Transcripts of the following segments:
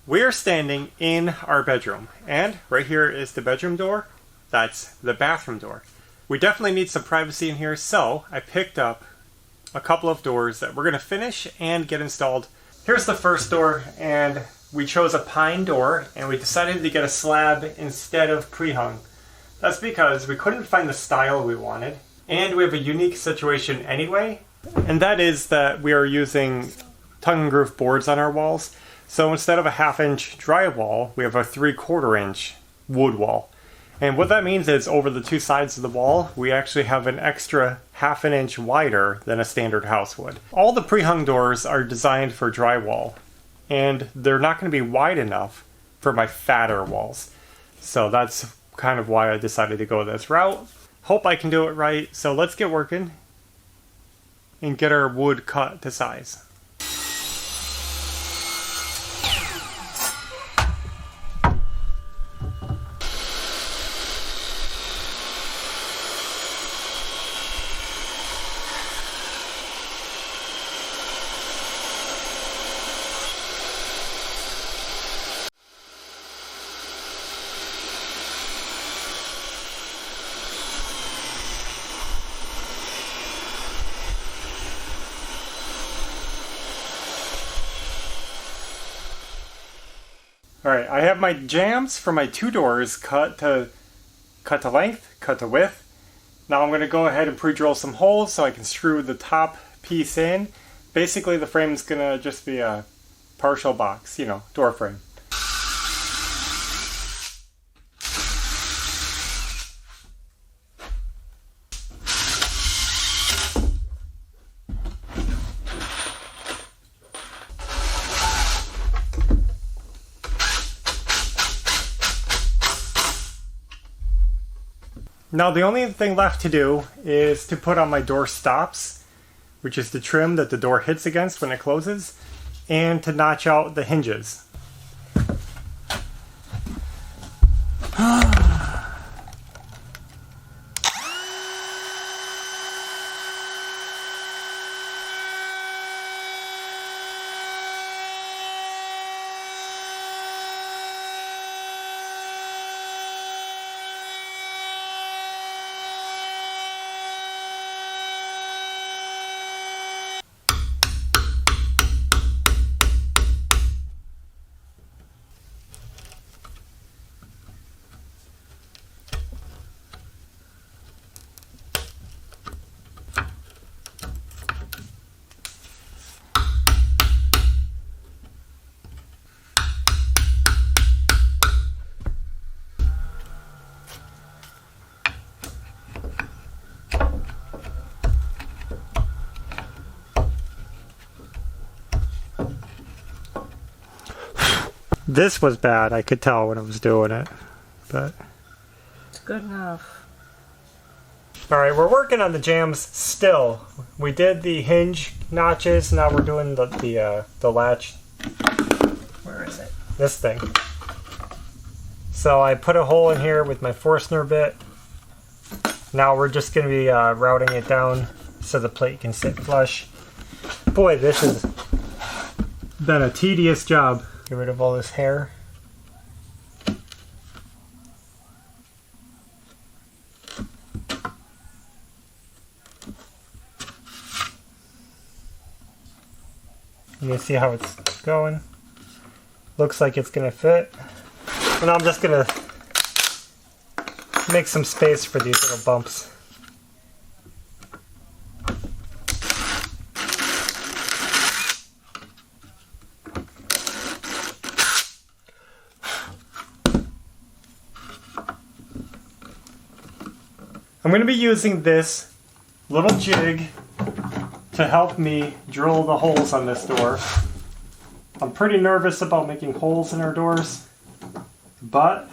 We're standing in our bedroom, and right here is the bedroom door. That's the bathroom door. We definitely need some privacy in here, so I picked up a couple of doors that we're going to finish and get installed. Here's the first door, and we chose a pine door, and we decided to get a slab instead of pre-hung. That's because we couldn't find the style we wanted, and we have a unique situation anyway, and that is that we are using tongue and groove boards on our walls. So instead of a 1/2 inch drywall, we have a 3/4 inch wood wall. And what that means is over the two sides of the wall, we actually have an extra 1/2 inch wider than a standard house would. All the pre-hung doors are designed for drywall, and they're not going to be wide enough for my fatter walls. So that's kind of why I decided to go this route. Hope I can do it right, so let's get working and get our wood cut to size. Alright, I have my jambs for my two doors cut to length, cut to width. Now I'm going to go ahead and pre-drill some holes so I can screw the top piece in. Basically the frame is going to just be a partial box, door frame. Now the only thing left to do is to put on my door stops, which is the trim that the door hits against when it closes, and to notch out the hinges. This was bad, I could tell when I was doing it, but it's good enough. Alright, we're working on the jambs still. We did the hinge notches, now we're doing the latch. Where is it? This thing. So I put a hole in here with my Forstner bit. Now we're just going to be routing it down so the plate can sit flush. Boy, this has been a tedious job. Get rid of all this hair. You can see how it's going. Looks like it's gonna fit. And I'm just gonna make some space for these little bumps. I'm going to be using this little jig to help me drill the holes on this door. I'm pretty nervous about making holes in our doors, but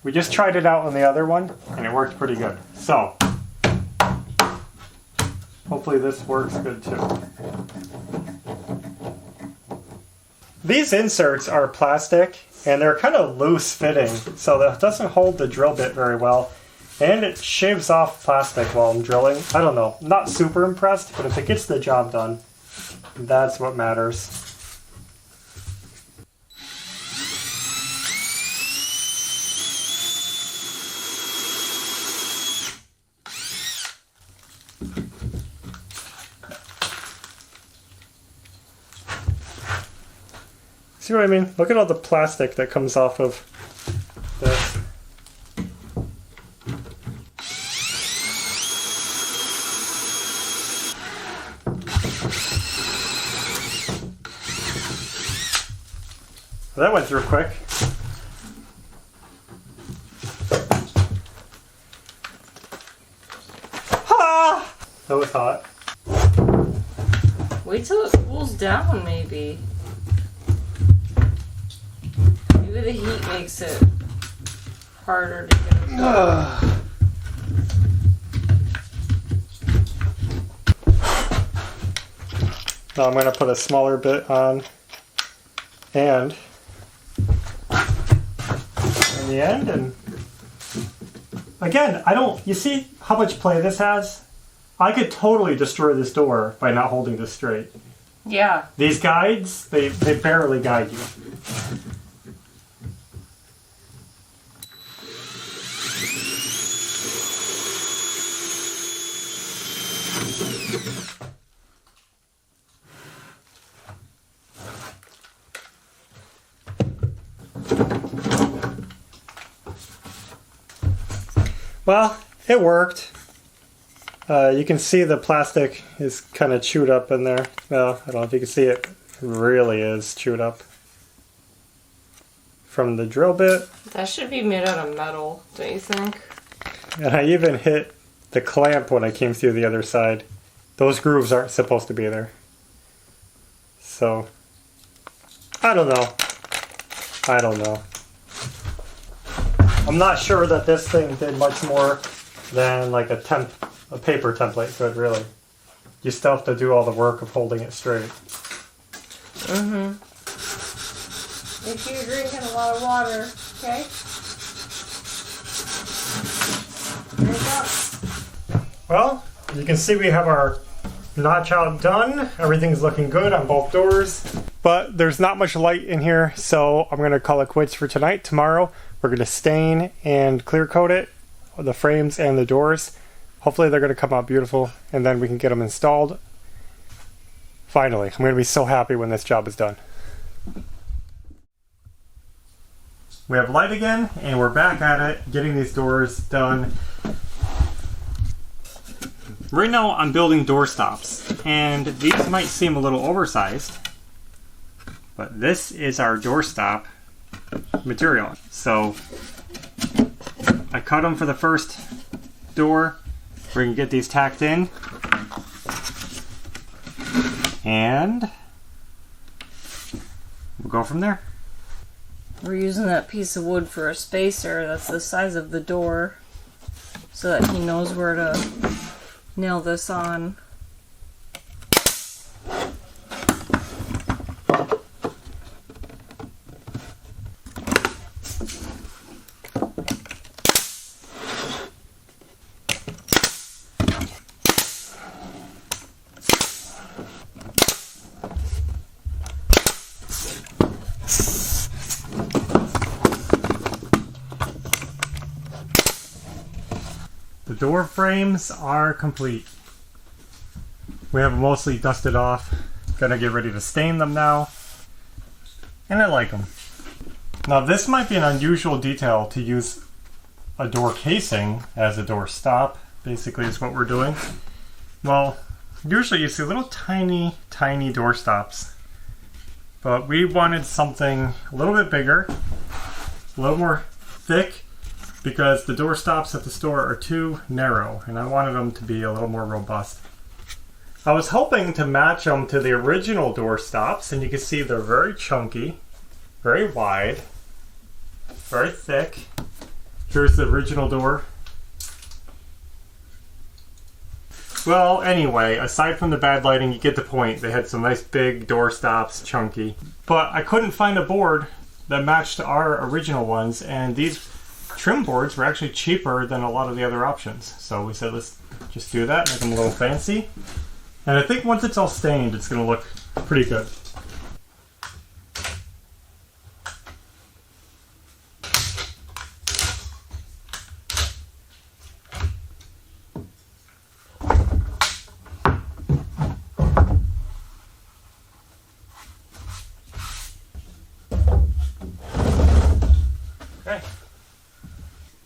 we just tried it out on the other one and it worked pretty good. So, hopefully this works good too. These inserts are plastic and they're kind of loose fitting, so that doesn't hold the drill bit very well. And it shaves off plastic while I'm drilling. I don't know, not super impressed, but if it gets the job done, that's what matters. See what I mean? Look at all the plastic that comes off of this. Well, that went through quick. Ah! That was hot. Wait till it cools down, maybe. Maybe the heat makes it harder to get it done. Now I'm going to put a smaller bit on, and in the end, and again, you see how much play this has? I could totally destroy this door by not holding this straight. Yeah. These guides, they barely guide you. Well, it worked. You can see the plastic is kind of chewed up in there. Well, I don't know if you can see it. It really is chewed up. From the drill bit. That should be made out of metal, don't you think? And I even hit the clamp when I came through the other side. Those grooves aren't supposed to be there. So, I don't know. I'm not sure that this thing did much more than like a paper template could, really. You still have to do all the work of holding it straight. Mm-hmm. Make sure you're drinking a lot of water, okay? Drink up. Well, you can see we have our notch out done. Everything's looking good on both doors. But there's not much light in here, so I'm going to call it quits for tonight. Tomorrow, we're going to stain and clear coat it, the frames and the doors. Hopefully they're going to come out beautiful, and then we can get them installed. Finally, I'm going to be so happy when this job is done. We have light again, and we're back at it, getting these doors done. Right now I'm building door stops, and these might seem a little oversized, but this is our doorstop material. So I cut them for the first door. We're going to get these tacked in, and we'll go from there. We're using that piece of wood for a spacer that's the size of the door so that he knows where to nail this on. The door frames are complete. We have them mostly dusted off. Gonna get ready to stain them now. And I like them. Now this might be an unusual detail to use a door casing as a door stop, basically is what we're doing. Well, usually you see little tiny door stops. But we wanted something a little bit bigger, a little more thick, because the door stops at the store are too narrow, and I wanted them to be a little more robust. I was hoping to match them to the original door stops, and you can see they're very chunky, very wide, very thick. Here's the original door. Well, anyway, aside from the bad lighting, you get the point. They had some nice big door stops, chunky. But I couldn't find a board that matched our original ones, and these trim boards were actually cheaper than a lot of the other options. So we said, let's just do that, make them a little fancy. And I think once it's all stained, it's going to look pretty good.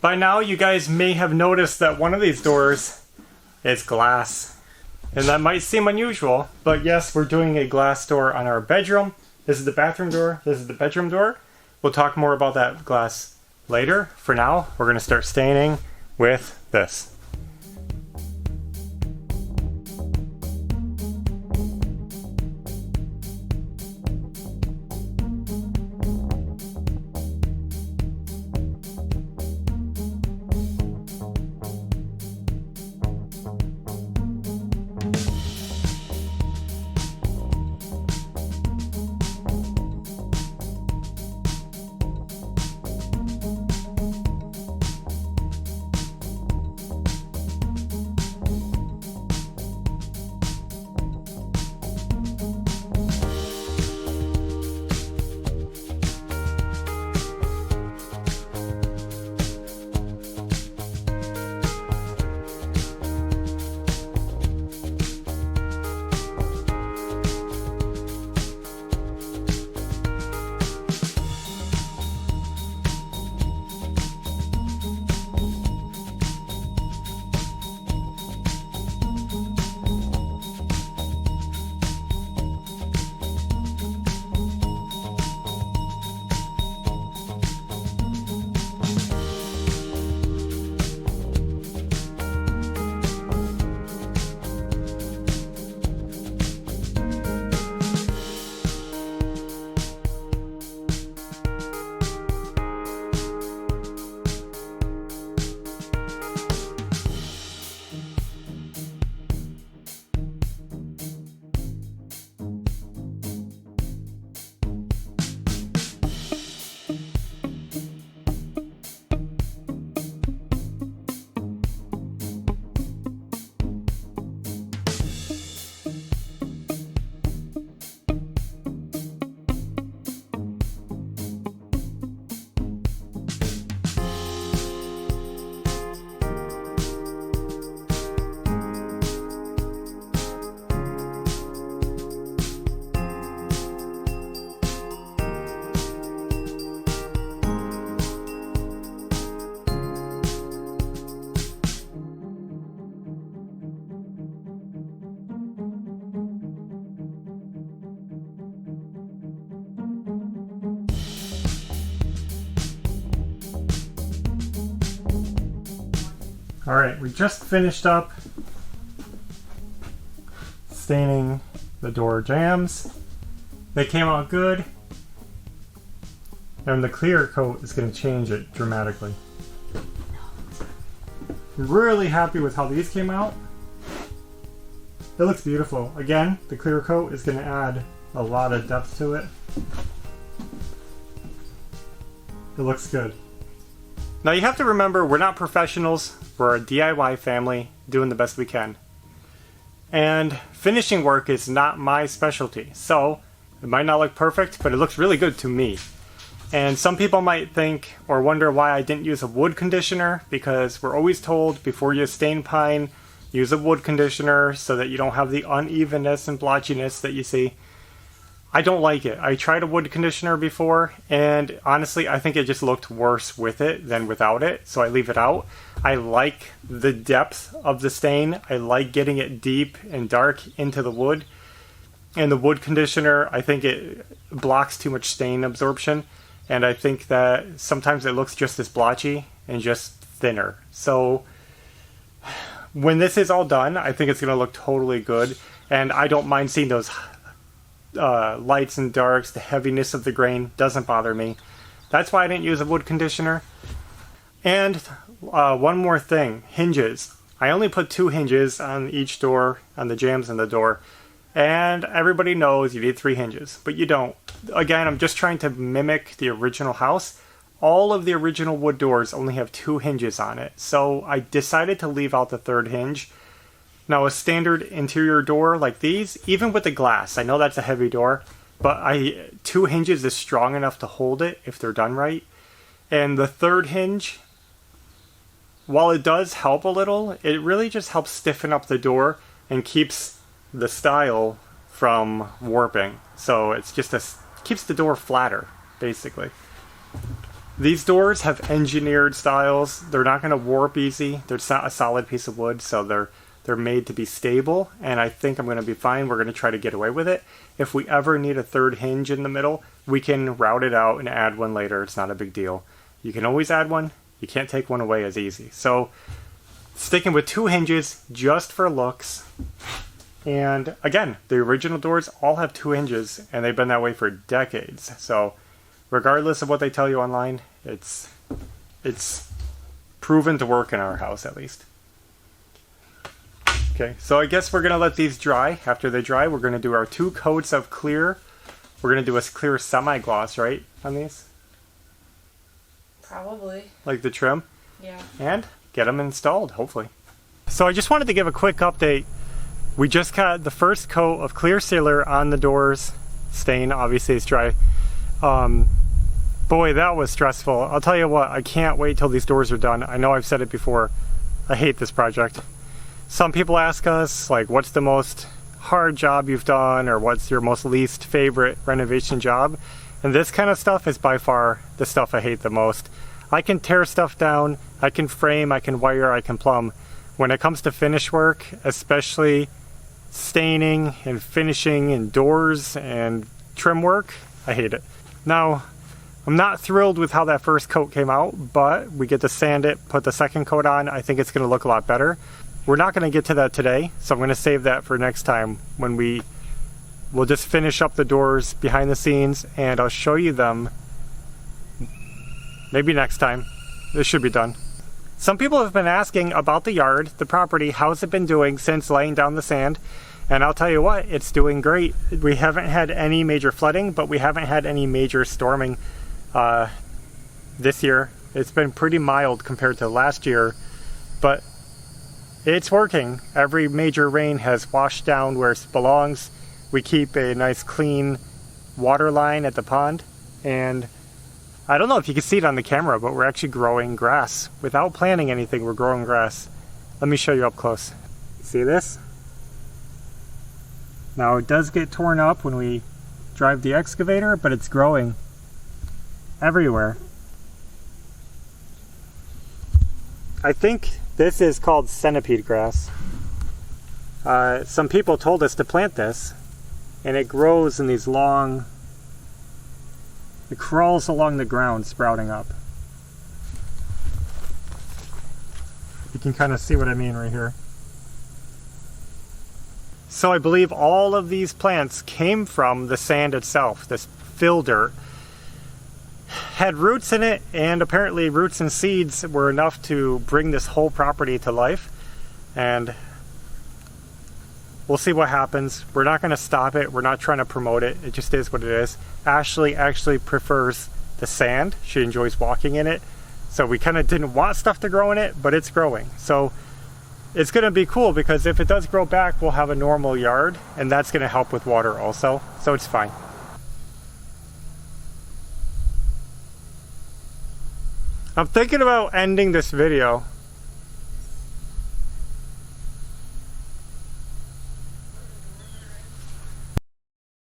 By now you guys may have noticed that one of these doors is glass. And that might seem unusual, but yes, we're doing a glass door on our bedroom. This is the bathroom door, this is the bedroom door. We'll talk more about that glass later. For now, we're going to start staining with this. Alright, we just finished up staining the door jambs. They came out good, and the clear coat is going to change it dramatically. I'm really happy with how these came out. It looks beautiful. Again, the clear coat is going to add a lot of depth to it. It looks good. Now you have to remember, we're not professionals. We're a DIY family doing the best we can. And finishing work is not my specialty. So it might not look perfect, but it looks really good to me. And some people might think or wonder why I didn't use a wood conditioner, because we're always told before you stain pine, use a wood conditioner so that you don't have the unevenness and blotchiness that you see. I don't like it. I tried a wood conditioner before, and honestly, I think it just looked worse with it than without it, so I leave it out. I like the depth of the stain. I like getting it deep and dark into the wood. And the wood conditioner, I think it blocks too much stain absorption, and I think that sometimes it looks just as blotchy and just thinner. So when this is all done, I think it's going to look totally good, and I don't mind seeing those lights and darks. The heaviness of the grain doesn't bother me. That's why I didn't use a wood conditioner. And one more thing, hinges. I only put 2 hinges on each door, on the jambs and the door, and everybody knows you need 3 hinges, but you don't. Again, I'm just trying to mimic the original house. All of the original wood doors only have 2 hinges on it, so I decided to leave out the 3rd hinge. Now, a standard interior door like these, even with the glass, I know that's a heavy door, but 2 hinges is strong enough to hold it if they're done right. And the 3rd hinge, while it does help a little, it really just helps stiffen up the door and keeps the style from warping. So it's just keeps the door flatter, basically. These doors have engineered styles. They're not going to warp easy. They're not a solid piece of wood, so they're made to be stable, and I think I'm going to be fine. We're going to try to get away with it. If we ever need a third hinge in the middle, we can route it out and add one later. It's not a big deal. You can always add one. You can't take one away as easy. So sticking with 2 hinges just for looks. And again, the original doors all have 2 hinges, and they've been that way for decades. So regardless of what they tell you online, it's proven to work in our house at least. Okay, so I guess we're going to let these dry. After they dry, we're going to do our 2 coats of clear. We're going to do a clear semi-gloss, right, on these? Probably. Like the trim? Yeah. And get them installed, hopefully. So I just wanted to give a quick update. We just got the first coat of clear sealer on the doors. Stain, obviously it's dry. Boy, that was stressful. I'll tell you what, I can't wait till these doors are done. I know I've said it before. I hate this project. Some people ask us, like, what's the most hard job you've done, or what's your most least favorite renovation job? And this kind of stuff is by far the stuff I hate the most. I can tear stuff down, I can frame, I can wire, I can plumb. When it comes to finish work, especially staining and finishing and doors and trim work, I hate it. Now, I'm not thrilled with how that first coat came out, but we get to sand it, put the second coat on. I think it's going to look a lot better. We're not going to get to that today, so I'm going to save that for next time when we'll just finish up the doors behind the scenes, and I'll show you them maybe next time. This should be done. Some people have been asking about the yard, the property, how's it been doing since laying down the sand? And I'll tell you what, it's doing great. We haven't had any major flooding, but we haven't had any major storming this year. It's been pretty mild compared to last year, but it's working. Every major rain has washed down where it belongs. We keep a nice clean water line at the pond, and I don't know if you can see it on the camera, but we're actually growing grass. Without planting anything, we're growing grass. Let me show you up close. See this? Now it does get torn up when we drive the excavator, but it's growing everywhere. I think this is called centipede grass. Some people told us to plant this, and it grows in these long, it crawls along the ground sprouting up. You can kind of see what I mean right here. So I believe all of these plants came from the sand itself, this fill dirt. Had roots in it, and apparently roots and seeds were enough to bring this whole property to life. And we'll see what happens. We're not going to stop it. We're not trying to promote it. It just is what it is. Ashley actually prefers the sand. She enjoys walking in it. So we kind of didn't want stuff to grow in it, but it's growing. So it's going to be cool, because if it does grow back, we'll have a normal yard, and that's going to help with water also. So it's fine. I'm thinking about ending this video